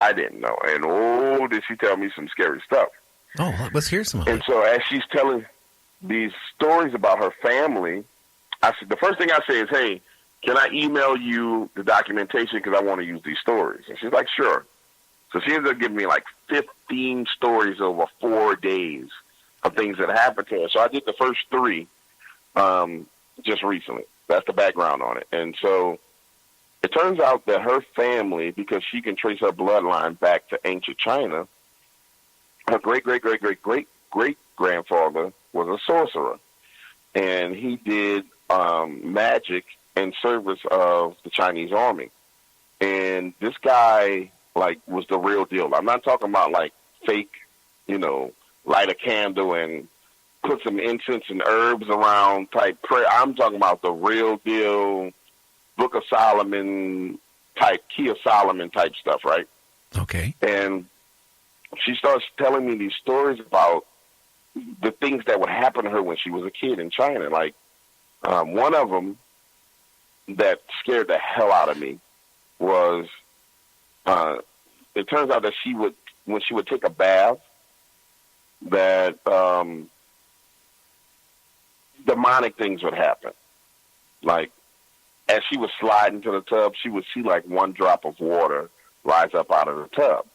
I didn't know. And oh, did she tell me some scary stuff. Oh, let's hear some of And it. so as she's telling these stories about her family, I said, the first thing I say is, hey, can I email you the documentation because I want to use these stories? And she's like, sure. So she ended up giving me like 15 stories over 4 days of things that happened to her. So I did the first 3 just recently. That's the background on it. And so it turns out that her family, because she can trace her bloodline back to ancient China, her great-great-great-great-great-grandfather was a sorcerer. And he did magic in service of the Chinese army. And this guy, like, was the real deal. I'm not talking about, like, fake, light a candle and put some incense and herbs around type prayer. I'm talking about the real deal Book of Solomon type, Key of Solomon type stuff, right? Okay. And she starts telling me these stories about the things that would happen to her when she was a kid in China. Like, one of them that scared the hell out of me was, it turns out that when she would take a bath, that demonic things would happen. Like, as she was sliding to the tub, she would see like one drop of water rise up out of the tub.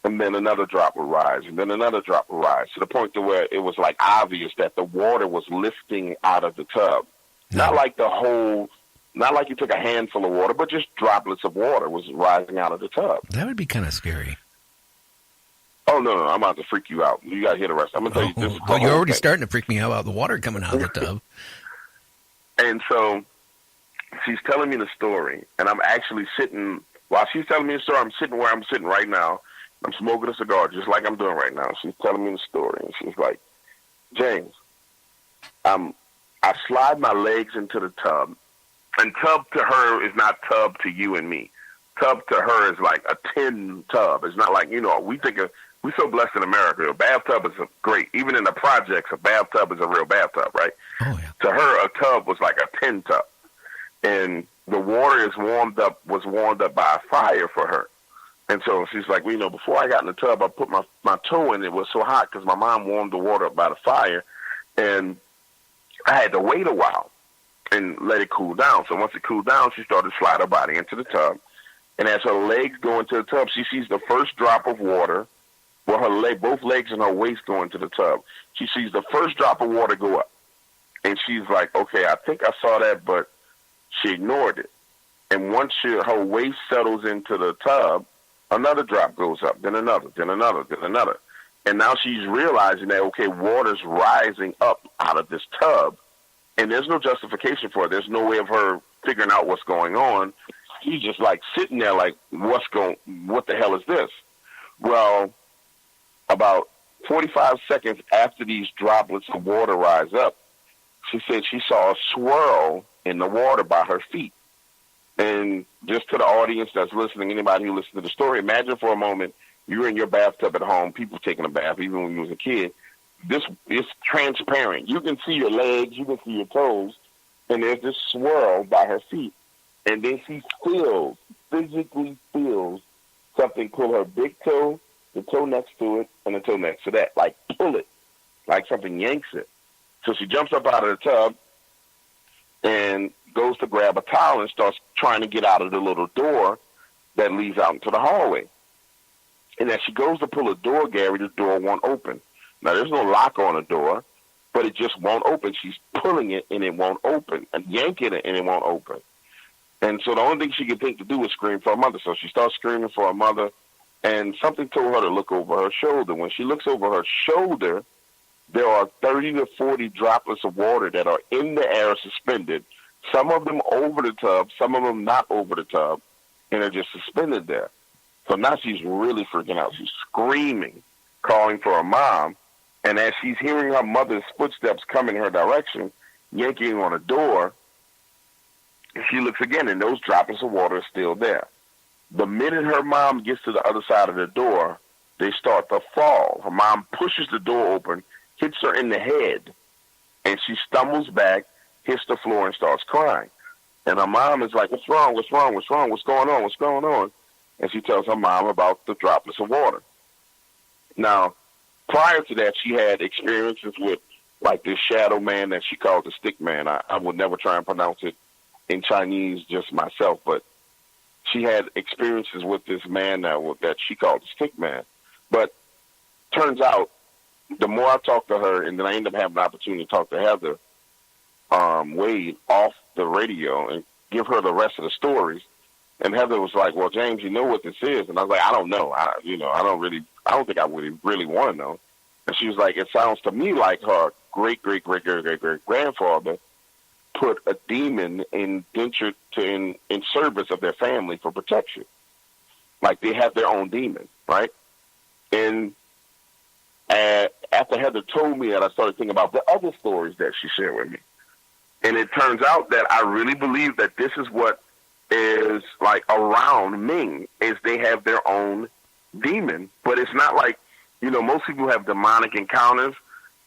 And then another drop would rise, and then another drop would rise, to the point to where it was like obvious that the water was lifting out of the tub. No. Not like you took a handful of water, but just droplets of water was rising out of the tub. That would be kind of scary. Oh, no, I'm about to freak you out. You got to hear the rest. I'm going to tell you this. Is the You're whole already thing. starting to freak me out about the water coming out of the tub. And so she's telling me the story, and I'm actually sitting, while she's telling me the story, I'm sitting where I'm sitting right now. I'm smoking a cigar just like I'm doing right now. She's telling me the story, and she's like, James, I slide my legs into the tub, and tub to her is not tub to you and me. Tub to her is like a tin tub. It's not like, we're so blessed in America. A bathtub is great. Even in the projects, a bathtub is a real bathtub, right? Oh, yeah. To her, a tub was like a tin tub. And the water was warmed up by a fire for her. And so she's like, before I got in the tub, I put my toe in. It was so hot because my mom warmed the water up by the fire. And I had to wait a while and let it cool down. So once it cooled down, she started to slide her body into the tub. And as her legs go into the tub, she sees the first drop of water. Well, both legs and her waist go into the tub. She sees the first drop of water go up. And she's like, okay, I think I saw that, but she ignored it. And once her waist settles into the tub, another drop goes up, then another, then another, then another. And now she's realizing that, okay, water's rising up out of this tub, and there's no justification for it. There's no way of her figuring out what's going on. She's just like sitting there like, what the hell is this? Well, about 45 seconds after these droplets of water rise up, she said she saw a swirl in the water by her feet. And just to the audience that's listening, anybody who listens to the story, imagine for a moment you're in your bathtub at home, people taking a bath, even when you was a kid. This is transparent. You can see your legs, you can see your toes, and there's this swirl by her feet. And then she physically feels something pull her big toe, the toe next to it, and the toe next to that. Like pull it, like something yanks it. So she jumps up out of the tub and goes to grab a towel and starts trying to get out of the little door that leads out into the hallway. And as she goes to pull a door, Gary, the door won't open. Now, there's no lock on the door, but it just won't open. She's pulling it, and it won't open, and yanking it, and it won't open. And so the only thing she could think to do was scream for her mother. So she starts screaming for her mother, and something told her to look over her shoulder. When she looks over her shoulder, there are 30 to 40 droplets of water that are in the air suspended, some of them over the tub, some of them not over the tub, and are just suspended there. So now she's really freaking out. She's screaming, calling for her mom, and as she's hearing her mother's footsteps come in her direction, yanking on a door, she looks again, and those droplets of water are still there. The minute her mom gets to the other side of the door, they start to fall. Her mom pushes the door open, hits her in the head, and she stumbles back, hits the floor, and starts crying. And her mom is like, what's wrong? What's wrong? What's wrong? What's going on? What's going on? and she tells her mom about the droplets of water. Now, prior to that, she had experiences with like this shadow man that she called the stick man. I would never try and pronounce it in Chinese just myself, but she had experiences with this man that she called the stick man. But turns out, the more I talked to her, and then I ended up having an opportunity to talk to Heather Wade off the radio and give her the rest of the stories. And Heather was like, "Well, James, you know what this is?" And I was like, "I don't know. I don't think I would really want to know." And she was like, "It sounds to me like her great grandfather put a demon indentured in service of their family for protection. Like they have their own demon, right?" And after Heather told me that, I started thinking about the other stories that she shared with me. And it turns out that I really believe that this is what is like around Ming, is they have their own demon. But it's not like, most people have demonic encounters.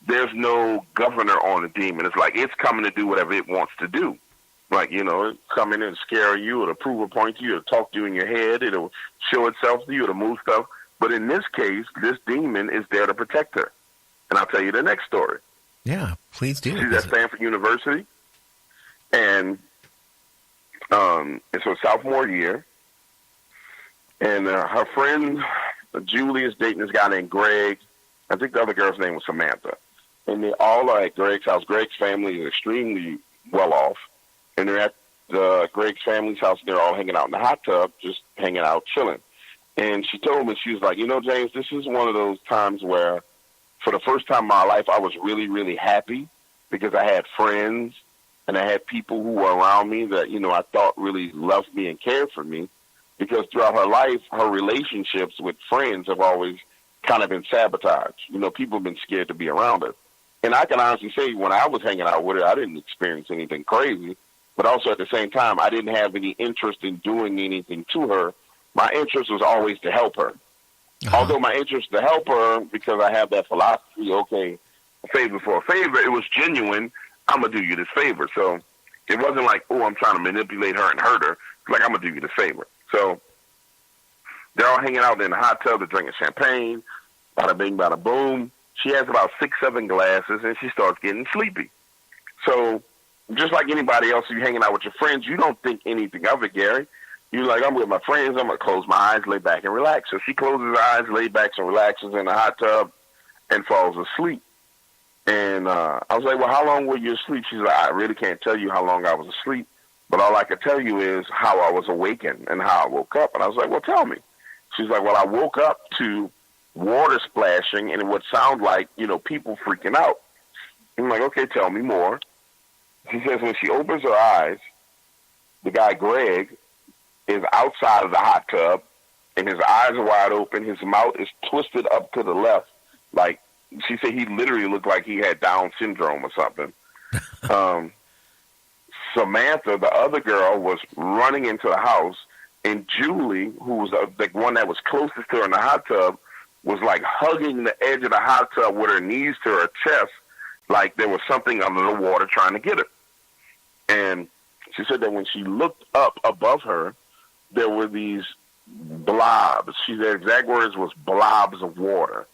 There's no governor on the demon. It's like it's coming to do whatever it wants to do. Like, it's coming in and scare you, it'll prove a point to you, it'll talk to you in your head, it'll show itself to you, it'll move stuff. But in this case, this demon is there to protect her. And I'll tell you the next story. Yeah, please do. She's at Stanford University, and it's her sophomore year. And her friend, Julie, is dating this guy named Greg. I think the other girl's name was Samantha. And they all are at Greg's house. Greg's family is extremely well off. And they're at Greg's family's house. They're all hanging out in the hot tub, just hanging out, chilling. And she told me, she was like, James, this is one of those times where, for the first time in my life, I was really, really happy because I had friends and I had people who were around me that, I thought really loved me and cared for me. Because throughout her life, her relationships with friends have always kind of been sabotaged. People have been scared to be around her. And I can honestly say, when I was hanging out with her, I didn't experience anything crazy. But also at the same time, I didn't have any interest in doing anything to her. My interest was always to help her. Uh-huh. Although my interest to help her, because I have that philosophy, okay, a favor for a favor, it was genuine. I'm going to do you this favor. So it wasn't like, oh, I'm trying to manipulate her and hurt her. It's like, I'm going to do you this favor. So they're all hanging out in the hot tub. They're drinking champagne. Bada bing, bada boom. She has about 6, 7 glasses, and she starts getting sleepy. So just like anybody else, you're hanging out with your friends, you don't think anything of it, Gary. You're like, I'm with my friends. I'm going to close my eyes, lay back, and relax. So she closes her eyes, lays back, and relaxes in the hot tub and falls asleep. And I was like, well, how long were you asleep? She's like, I really can't tell you how long I was asleep, but all I could tell you is how I was awakened and how I woke up. And I was like, well, tell me. She's like, well, I woke up to water splashing, and it would sound like, people freaking out. I'm like, okay, tell me more. She says when she opens her eyes, the guy, Greg, is outside of the hot tub, and his eyes are wide open. His mouth is twisted up to the left. Like, she said he literally looked like he had Down syndrome or something. Samantha, the other girl, was running into the house, and Julie, who was the one that was closest to her in the hot tub, was like hugging the edge of the hot tub with her knees to her chest, like there was something under the water trying to get her. And she said that when she looked up above her, there were these blobs. Their exact words was blobs of water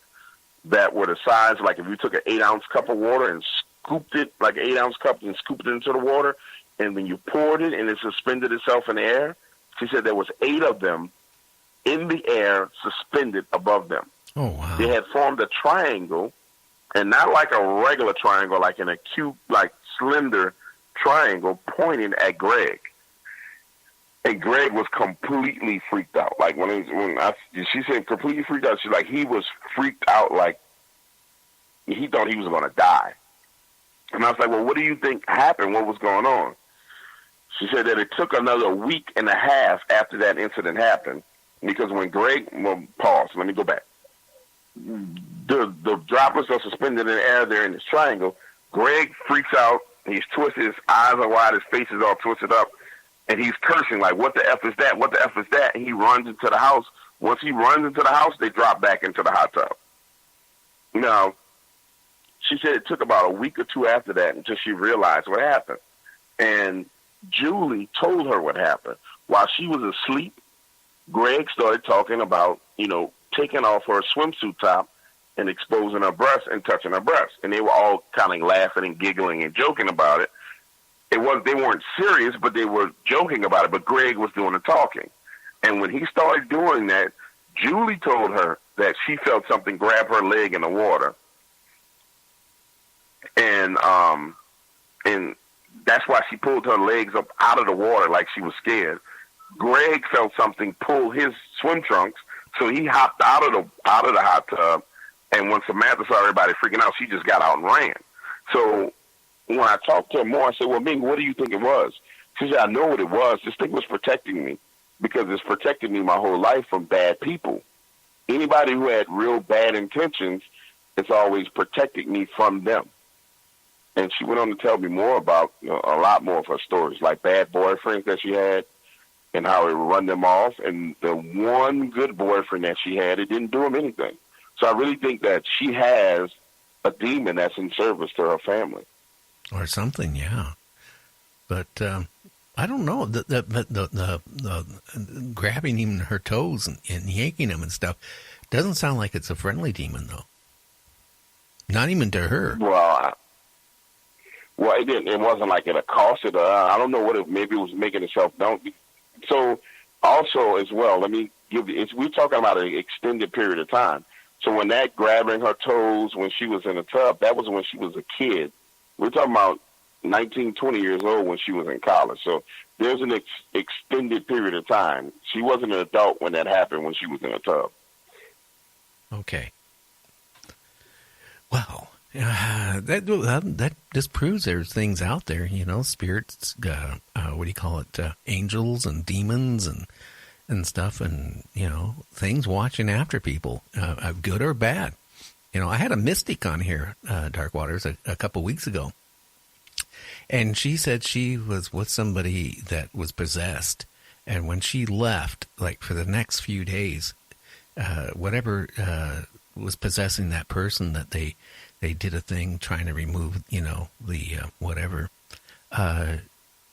that were the size, like if you took an 8-ounce cup of water and scooped it, like an 8-ounce cup, and scooped it into the water, and then you poured it and it suspended itself in the air. She said there was 8 of them in the air suspended above them. Oh, wow. They had formed a triangle, and not like a regular triangle, like an acute, like slender triangle pointing at Greg. And Greg was completely freaked out. Like she said completely freaked out. She's like, he was freaked out, like he thought he was going to die. And I was like, well, what do you think happened? What was going on? She said that it took another week and a half after that incident happened, because when pause, let me go back. The droplets are suspended in the air. They're in this triangle. Greg freaks out. He's twisted. His eyes are wide. His face is all twisted up. And he's cursing, like, what the F is that? What the F is that? And he runs into the house. Once he runs into the house, they drop back into the hot tub. Now, she said it took about a week or two after that until she realized what happened. And Julie told her what happened. While she was asleep, Greg started talking about, taking off her swimsuit top and exposing her breasts and touching her breasts. And they were all kind of laughing and giggling and joking about it. They weren't serious, but they were joking about it. But Greg was doing the talking. And when he started doing that, Julie told her that she felt something grab her leg in the water. And that's why she pulled her legs up out of the water like she was scared. Greg felt something pull his swim trunks, so he hopped out of the hot tub. And when Samantha saw everybody freaking out, she just got out and ran. So when I talked to her more, I said, "Well, Ming, what do you think it was?" She said, "I know what it was. This thing was protecting me because it's protected me my whole life from bad people. Anybody who had real bad intentions, it's always protected me from them." And she went on to tell me more about a lot more of her stories, like bad boyfriends that she had and how it would run them off. And the one good boyfriend that she had, it didn't do him anything. So I really think that she has a demon that's in service to her family. Or something, yeah. But I don't know. The grabbing even her toes and yanking them and stuff doesn't sound like it's a friendly demon, though. Not even to her. Well, it didn't. It wasn't like it accosted her. I don't know what it. Maybe it was making itself known. So, also as well, let me give you. We're talking about an extended period of time. So when that grabbing her toes when she was in the tub, that was when she was a kid. We're talking about 19, 20 years old when she was in college. So there's an extended period of time. She wasn't an adult when that happened when she was in a tub. Okay. Wow. That just proves there's things out there, spirits, what do you call it, angels and demons and stuff, and, things watching after people, good or bad. I had a mystic on here, Dark Waters, a couple weeks ago, and she said she was with somebody that was possessed, and when she left, like for the next few days, whatever was possessing that person, that they did a thing trying to remove, the whatever.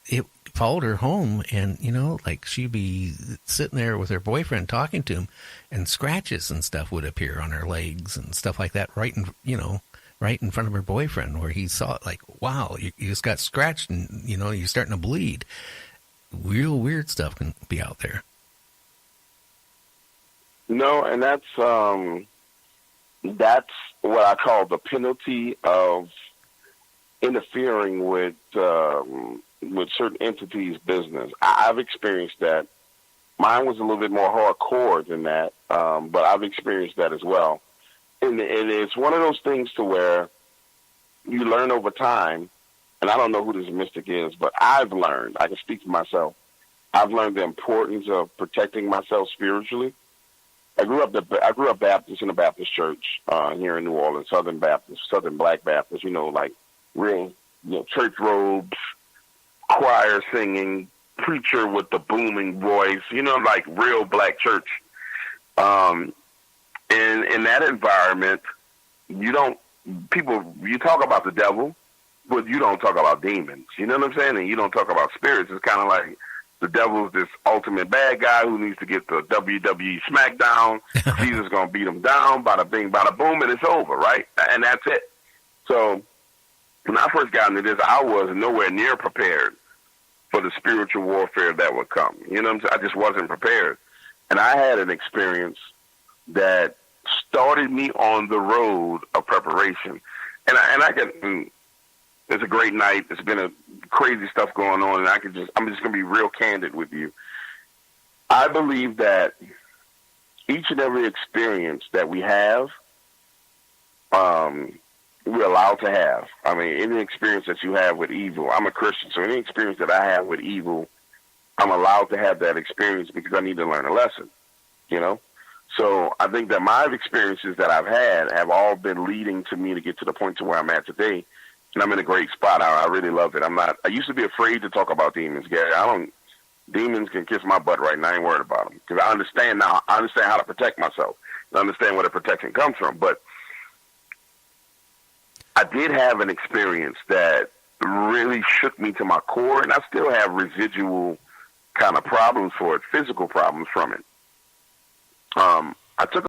It followed her home, and, like she'd be sitting there with her boyfriend talking to him, and scratches and stuff would appear on her legs and stuff like that, right in front of her boyfriend, where he saw it, like, wow, you just got scratched and, you're starting to bleed. Real weird stuff can be out there. No, and that's what I call the penalty of interfering with certain entities' business. I've experienced that. Mine was a little bit more hardcore than that, but I've experienced that as well. And it's one of those things to where you learn over time, and I don't know who this mystic is, but I've learned, I can speak for myself, I've learned the importance of protecting myself spiritually. I grew up Baptist in a Baptist church here in New Orleans, Southern Black Baptist, like real church robes, choir singing, preacher with the booming voice, like real black church. And in that environment, you talk about the devil, but you don't talk about demons. You know what I'm saying? And you don't talk about spirits. It's kind of like the devil's this ultimate bad guy who needs to get the WWE SmackDown. Jesus going to beat him down, bada bing, bada boom, and it's over, right? And that's it. So when I first got into this, I was nowhere near prepared for the spiritual warfare that would come. You know what I'm saying? I just wasn't prepared. And I had an experience that started me on the road of preparation. And I can, it's a great night. It's been a crazy stuff going on, and I'm just going to be real candid with you. I believe that each and every experience that we have, we're allowed to have. I mean, any experience that you have with evil, I'm a Christian, so any experience that I have with evil, I'm allowed to have that experience because I need to learn a lesson, So I think that my experiences that I've had have all been leading to me to get to the point to where I'm at today. And I'm in a great spot. I really love it. I used to be afraid to talk about demons, Gary. Demons can kiss my butt right now. I ain't worried about them. Because I understand now. I understand how to protect myself. I understand where the protection comes from. But I did have an experience that really shook me to my core. And I still have residual kind of problems for it, physical problems from it. I took